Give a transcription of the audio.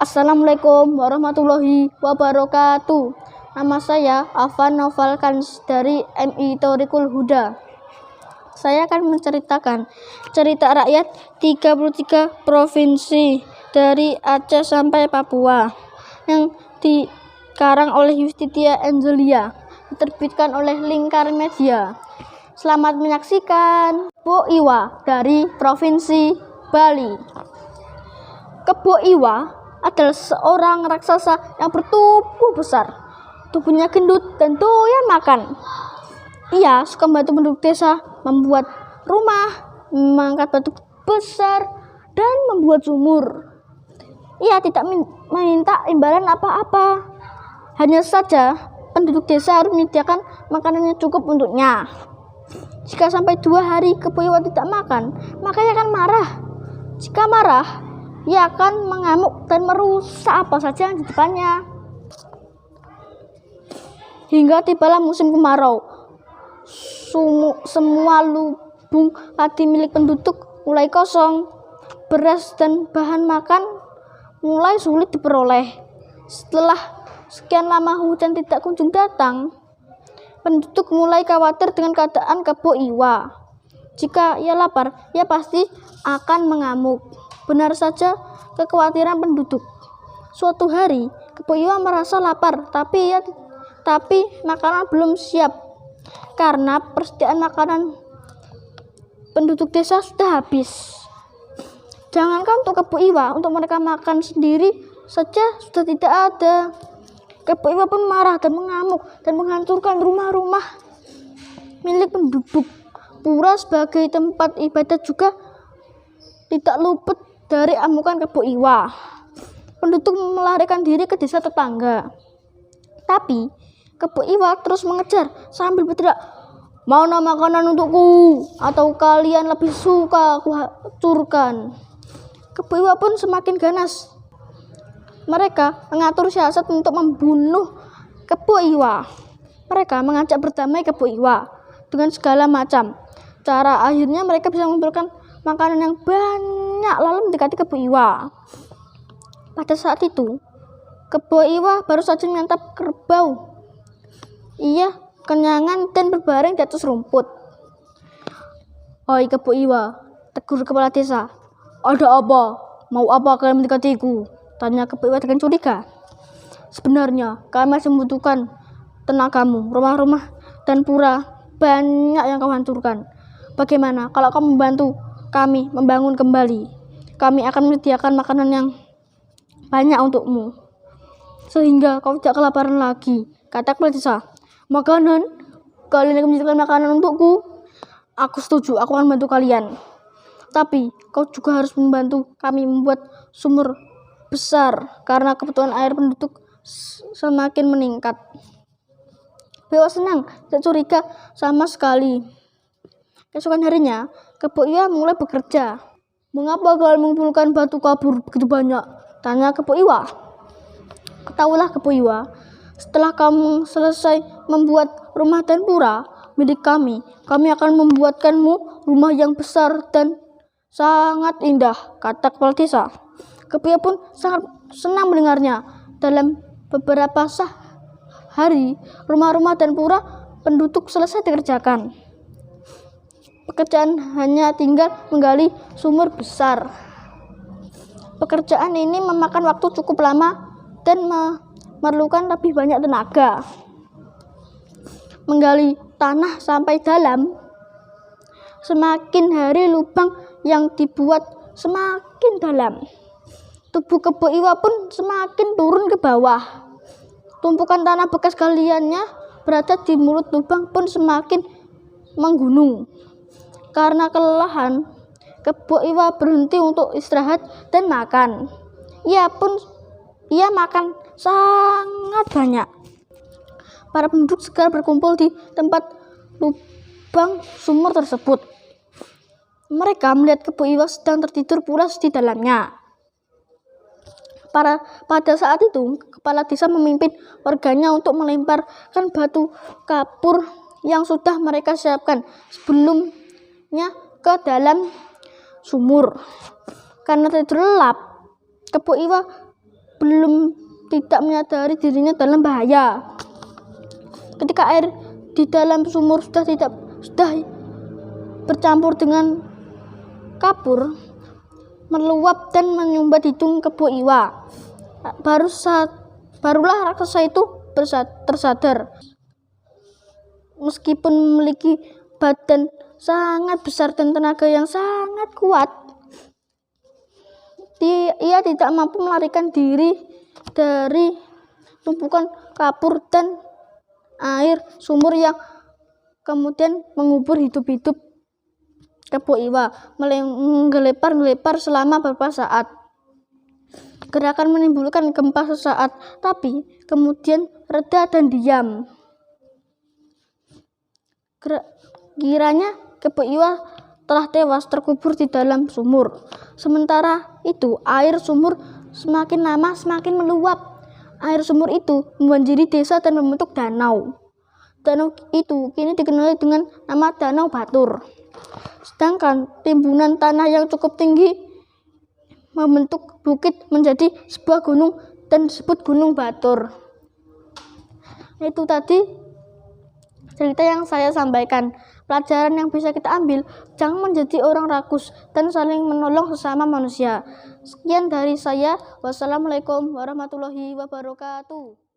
Assalamualaikum warahmatullahi wabarakatuh. Nama saya Afan Noval Kans dari MI Thoriqul Huda. Saya akan menceritakan cerita rakyat 33 provinsi dari Aceh sampai Papua yang dikarang oleh Yustitia Angelia, diterbitkan oleh Lingkar Media. Selamat menyaksikan. Kebo Iwa dari Provinsi Bali. Kebo Iwa adalah seorang raksasa yang bertubuh besar. Tubuhnya gendut dan doyan makan. Ia suka membantu penduduk desa membuat rumah, mengangkat batu besar, dan membuat sumur. Ia tidak meminta imbalan apa-apa. Hanya saja penduduk desa harus menyediakan makanan yang cukup untuknya. Jika sampai 2 hari Kebo Iwa tidak makan, maka ia akan marah. Jika marah, ia akan mengamuk dan merusak apa saja yang di depannya. Hingga tibalah musim kemarau. Semua lubung padi milik penduduk mulai kosong. Beras dan bahan makan mulai sulit diperoleh. Setelah sekian lama hujan tidak kunjung datang, penduduk mulai khawatir dengan keadaan Kebo Iwa. Jika ia lapar, ia pasti akan mengamuk. Benar saja kekhawatiran penduduk. Suatu hari, Kebo Iwa merasa lapar, tapi makanan belum siap karena persediaan makanan penduduk desa sudah habis. Jangankan untuk Kebo Iwa, untuk mereka makan sendiri saja sudah tidak ada. Kebo Iwa pun marah dan mengamuk dan menghancurkan rumah-rumah milik penduduk. Pura sebagai tempat ibadat juga tidak luput dari amukan Kebo Iwa. Penduduk melarikan diri ke desa tetangga. Tapi Kebo Iwa terus mengejar sambil berteriak, "Mana makanan untukku? Atau kalian lebih suka aku hancurkan?" Kebo Iwa pun semakin ganas. Mereka mengatur siasat untuk membunuh Kebo Iwa. Mereka mengajak berdamai Kebo Iwa dengan segala macam cara. Akhirnya mereka bisa mengumpulkan makanan yang banyak lalu mendekati Kebo Iwa. Pada saat itu, Kebo Iwa baru saja menyantap kerbau. Ia kenyangan dan berbaring di atas rumput. "Hai Kebo Iwa," tegur kepala desa. "Ada apa? Mau apa kalian mendekatiku?" tanya Kebo Iwa dengan curiga. "Sebenarnya kami masih membutuhkan tenagamu. Rumah-rumah dan pura banyak yang kau hancurkan. Bagaimana kalau kau membantu kami membangun kembali? Kami akan menyediakan makanan yang banyak untukmu, sehingga kau tidak kelaparan lagi," kata kepala desa. "Makanan? Kalian akan menyediakan makanan untukku? Aku setuju, aku akan membantu kalian. Tapi kau juga harus membantu kami membuat sumur besar, karena kebutuhan air penduduk semakin meningkat." Kebo Iwa senang, tidak curiga sama sekali. Keesokan harinya, Kebo Iwa mulai bekerja. "Mengapa kalian mengumpulkan batu kabur begitu banyak?" tanya Kebo Iwa. "Ketahuilah Kebo Iwa, setelah kamu selesai membuat rumah dan pura milik kami akan membuatkanmu rumah yang besar dan sangat indah," kata kepala desa. Kebo Iwa pun sangat senang mendengarnya. Dalam beberapa hari, rumah-rumah dan pura penduduk selesai dikerjakan. Pekerjaan hanya tinggal menggali sumur besar. Pekerjaan ini memakan waktu cukup lama dan memerlukan lebih banyak tenaga. Menggali tanah sampai dalam. Semakin hari lubang yang dibuat semakin dalam. Tubuh Kebo Iwa pun semakin turun ke bawah. Tumpukan tanah bekas galiannya berada di mulut lubang pun semakin menggunung. Karena kelelahan, Kebo Iwa berhenti untuk istirahat dan makan. Ia makan sangat banyak. Para penduduk segera berkumpul di tempat lubang sumur tersebut. Mereka melihat Kebo Iwa sedang tertidur pulas di dalamnya. Pada saat itu, kepala desa memimpin warganya untuk melemparkan batu kapur yang sudah mereka siapkan sebelumnya ke dalam sumur. Karena tidur lelap, Kebo Iwa belum tidak menyadari dirinya dalam bahaya. Ketika air di dalam sumur sudah bercampur dengan kapur, meluap dan menyumbat hidung Kebo Iwa. Barulah raksasa itu tersadar. Meskipun memiliki badan sangat besar dan tenaga yang sangat kuat, ia tidak mampu melarikan diri dari tumpukan kapur dan air sumur yang kemudian mengubur hidup-hidup Kebo Iwa, menggelepar selama beberapa saat. Gerakan menimbulkan gempa sesaat, tapi kemudian reda dan diam. Kiranya Kebo Iwa telah tewas terkubur di dalam sumur. Sementara itu air sumur semakin lama semakin meluap. Air sumur itu membanjiri desa dan membentuk danau. Danau itu kini dikenali dengan nama Danau Batur. Sedangkan timbunan tanah yang cukup tinggi membentuk bukit menjadi sebuah gunung dan disebut Gunung Batur. Itu tadi cerita yang saya sampaikan. Pelajaran yang bisa kita ambil, jangan menjadi orang rakus dan saling menolong sesama manusia. Sekian dari saya. Wassalamualaikum warahmatullahi wabarakatuh.